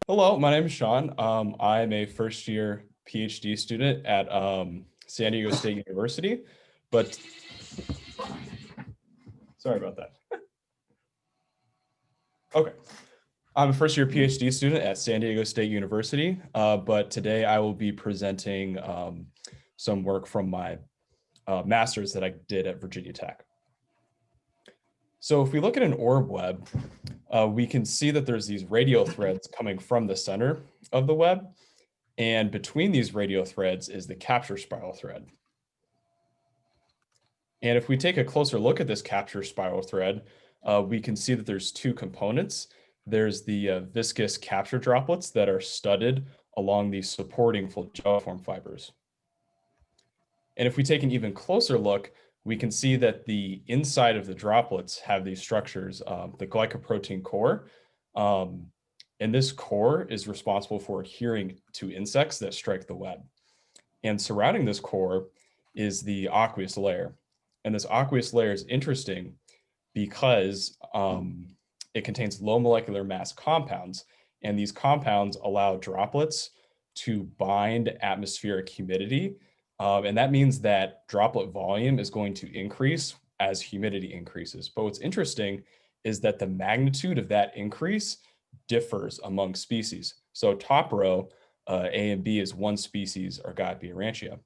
Hello, my name is Sean. I'm a first year PhD student at San Diego State University, but sorry about that. Okay. I'm a first year PhD student at San Diego State University, but today I will be presenting some work from my master's that I did at Virginia Tech. So if we look at an orb web, we can see that there's these radial threads coming from the center of the web. And between these radial threads is the capture spiral thread. And if we take a closer look at this capture spiral thread, we can see that there's two components. There's the viscous capture droplets that are studded along the supporting flagelliform fibers. And if we take an even closer look, we can see that the inside of the droplets have these structures, the glycoprotein core. And this core is responsible for adhering to insects that strike the web. And surrounding this core is the aqueous layer. And this aqueous layer is interesting because it contains low molecular mass compounds. And these compounds allow droplets to bind atmospheric humidity. And that means that droplet volume is going to increase as humidity increases. But what's interesting is that the magnitude of that increase differs among species. So top row, A and B is one species, Argiope.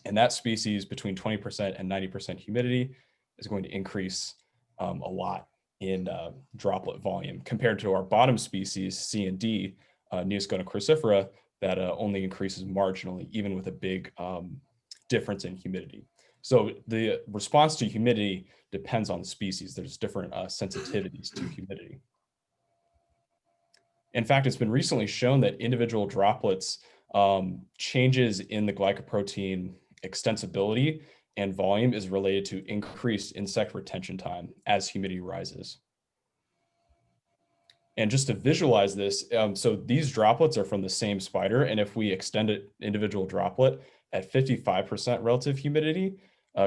And that species between 20% and 90% humidity is going to increase a lot in droplet volume compared to our bottom species, C and D, Neoscona crucifera, that only increases marginally, even with a big difference in humidity. So the response to humidity depends on the species. There's different sensitivities to humidity. In fact, it's been recently shown that individual droplets changes in the glycoprotein extensibility and volume is related to increased insect retention time as humidity rises. And just to visualize this, so these droplets are from the same spider. And if we extend an individual droplet at 55% relative humidity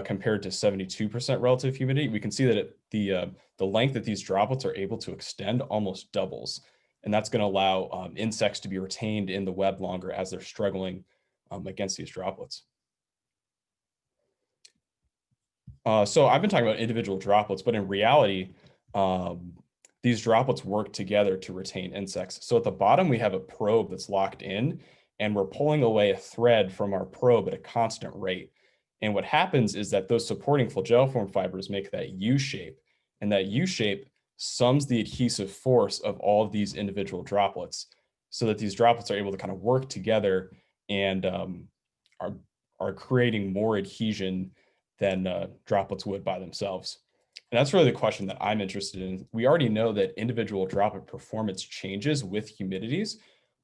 compared to 72% relative humidity, we can see that the length that these droplets are able to extend almost doubles. And that's going to allow insects to be retained in the web longer as they're struggling against these droplets. So I've been talking about individual droplets, but in reality, these droplets work together to retain insects. So at the bottom, we have a probe that's locked in, and we're pulling away a thread from our probe at a constant rate. And what happens is that those supporting flagelliform fibers make that U shape, and that U shape sums the adhesive force of all of these individual droplets so that these droplets are able to kind of work together and are creating more adhesion than droplets would by themselves. And that's really the question that I'm interested in. We already know that individual droplet performance changes with humidities,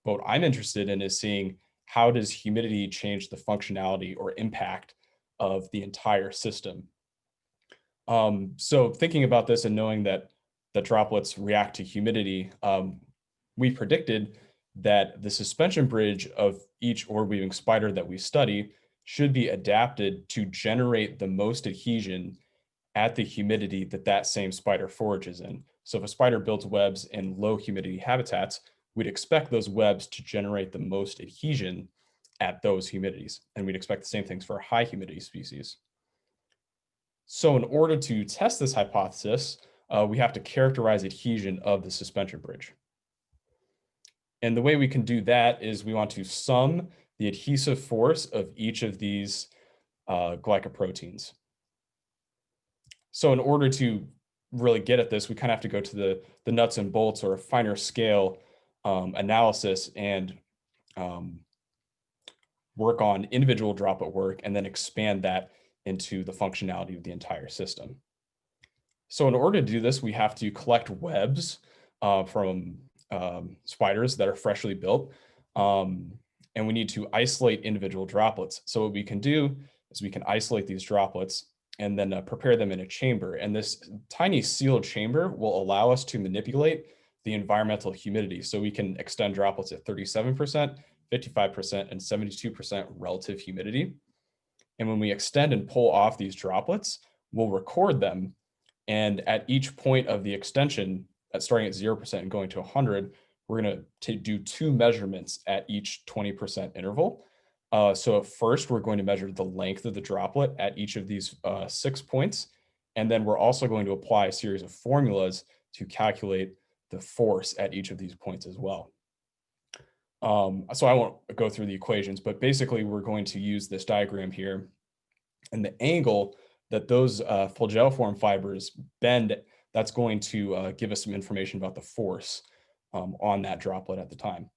but what I'm interested in is seeing how does humidity change the functionality or impact of the entire system. So thinking about this and knowing that the droplets react to humidity, we predicted that the suspension bridge of each orb weaving spider that we study should be adapted to generate the most adhesion at the humidity that that same spider forages in. So if a spider builds webs in low humidity habitats, we'd expect those webs to generate the most adhesion at those humidities. And we'd expect the same things for high humidity species. So in order to test this hypothesis, we have to characterize adhesion of the suspension bridge. And the way we can do that is we want to sum the adhesive force of each of these glycoproteins. So in order to really get at this, we kind of have to go to the nuts and bolts or a finer scale analysis and work on individual droplet work and then expand that into the functionality of the entire system. So in order to do this, we have to collect webs from spiders that are freshly built, and we need to isolate individual droplets. So what we can do is we can isolate these droplets and then prepare them in a chamber. And this tiny sealed chamber will allow us to manipulate the environmental humidity. So we can extend droplets at 37%, 55%, and 72% relative humidity. And when we extend and pull off these droplets, we'll record them. And at each point of the extension, starting at 0% and going to 100, we're going to do 2 measurements at each 20% interval. So at first, we're going to measure the length of the droplet at each of these 6 points. And then we're also going to apply a series of formulas to calculate the force at each of these points as well. So I won't go through the equations, but basically we're going to use this diagram here, and the angle that those flagelliform fibers bend, that's going to give us some information about the force on that droplet at the time.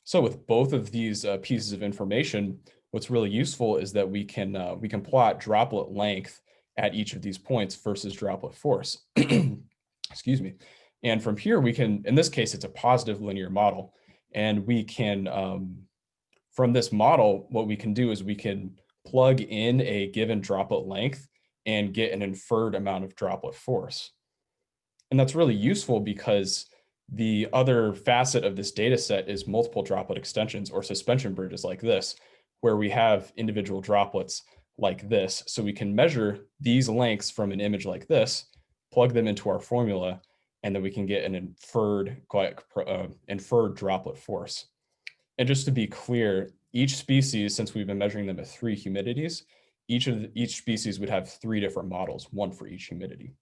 So with both of these pieces of information, what's really useful is that we can plot droplet length at each of these points versus droplet force. Excuse me. And from here, we can, in this case, it's a positive linear model. And we can, from this model, what we can do is we can plug in a given droplet length and get an inferred amount of droplet force. And that's really useful because the other facet of this data set is multiple droplet extensions or suspension bridges like this, where we have individual droplets like this. So we can measure these lengths from an image like this, plug them into our formula, and then we can get an inferred droplet force. And just to be clear, each species, since we've been measuring them at 3 humidities, each species would have 3 different models, 1 for each humidity.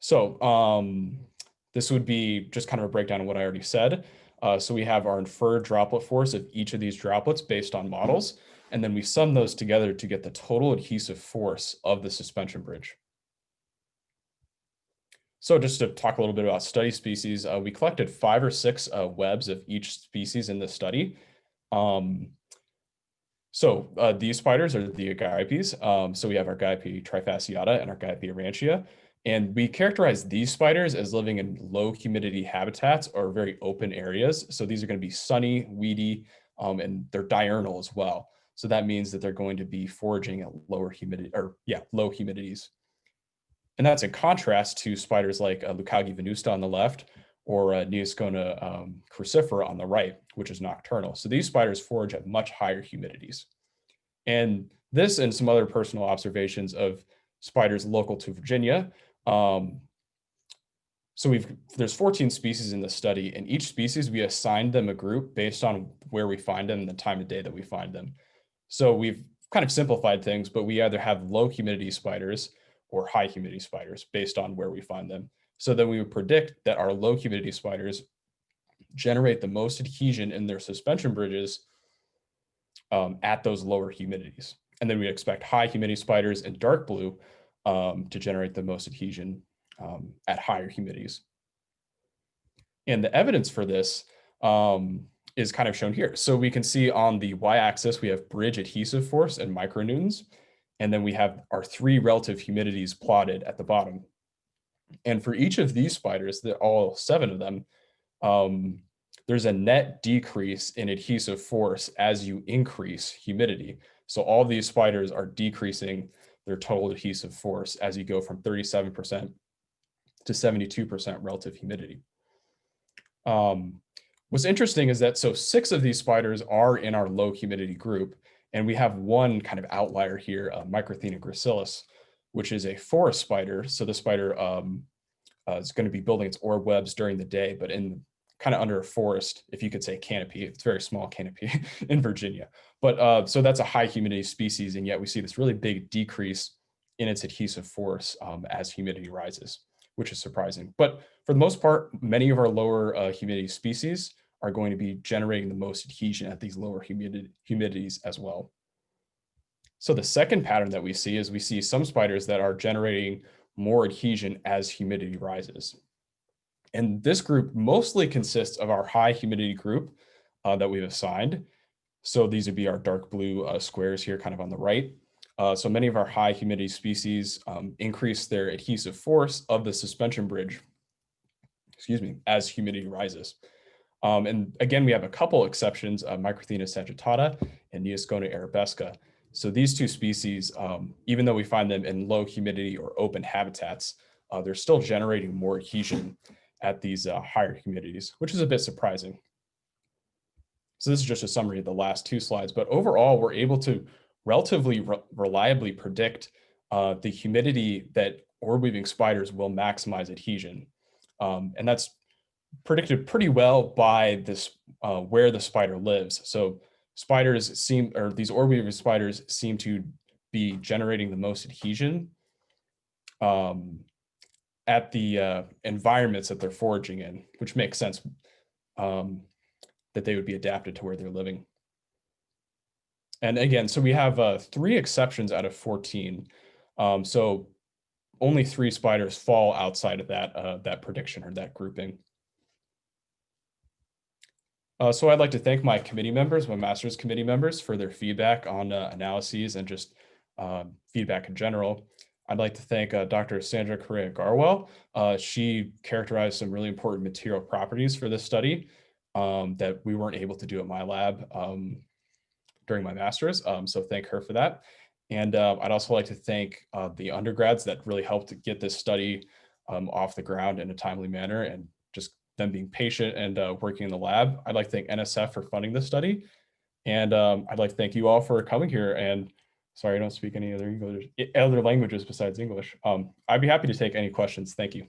So this would be just kind of a breakdown of what I already said. So we have our inferred droplet force of each of these droplets based on models, and then we sum those together to get the total adhesive force of the suspension bridge. So just to talk a little bit about study species, we collected 5 or 6 webs of each species in this study. These spiders are the Agrippes. So we have our Agrippe trifasciata and our Agrippe aurantia. And we characterize these spiders as living in low humidity habitats or very open areas. So these are going to be sunny, weedy, and they're diurnal as well. So that means that they're going to be foraging at low humidities. And that's in contrast to spiders like Leucauge venusta on the left or Neoscona crucifera on the right, which is nocturnal. So these spiders forage at much higher humidities. And this and some other personal observations of spiders local to Virginia. There's 14 species in the study, and each species we assigned them a group based on where we find them and the time of day that we find them. So we've kind of simplified things, but we either have low humidity spiders or high humidity spiders based on where we find them. So then we would predict that our low humidity spiders generate the most adhesion in their suspension bridges at those lower humidities. And then we expect high humidity spiders in dark blue to generate the most adhesion at higher humidities. And the evidence for this is kind of shown here. So we can see on the y-axis, we have bridge adhesive force in micronewtons. And then we have our 3 relative humidities plotted at the bottom. And for each of these spiders, all 7 of them, there's a net decrease in adhesive force as you increase humidity. So all these spiders are decreasing their total adhesive force as you go from 37% to 72% relative humidity. What's interesting is that 6 of these spiders are in our low humidity group, and we have one kind of outlier here, Microthena gracilis, which is a forest spider. So the spider is going to be building its orb webs during the day, but in kind of under a forest, if you could say canopy. It's a very small canopy in Virginia. But so that's a high humidity species, and yet we see this really big decrease in its adhesive force as humidity rises, which is surprising. But for the most part, many of our lower humidity species are going to be generating the most adhesion at these lower humidities as well. So the second pattern that we see is we see some spiders that are generating more adhesion as humidity rises. And this group mostly consists of our high humidity group that we've assigned. So these would be our dark blue squares here kind of on the right. So many of our high humidity species increase their adhesive force of the suspension bridge, as humidity rises. And again, we have a couple exceptions, Microthena sagittata and Neoscona arabesca. So these 2 species, even though we find them in low humidity or open habitats, they're still generating more adhesion at these higher humidities, which is a bit surprising. So this is just a summary of the last 2 slides, but overall, we're able to relatively reliably predict the humidity that orb weaving spiders will maximize adhesion. And that's predicted pretty well by this where the spider lives. So spiders seem, or these Orbweaver spiders seem to be generating the most adhesion at the environments that they're foraging in, which makes sense that they would be adapted to where they're living. And again, so we have 3 exceptions out of 14. So only 3 spiders fall outside of that prediction or that grouping. So I'd like to thank my committee members, my master's committee members, for their feedback on analyses and just feedback in general. I'd like to thank Dr. Sandra Correa Garwell. She characterized some really important material properties for this study that we weren't able to do at my lab during my master's. So thank her for that. And I'd also like to thank the undergrads that really helped to get this study off the ground in a timely manner, and just them being patient and working in the lab. I'd like to thank NSF for funding this study. And I'd like to thank you all for coming here. And sorry, I don't speak any other languages besides English. I'd be happy to take any questions. Thank you.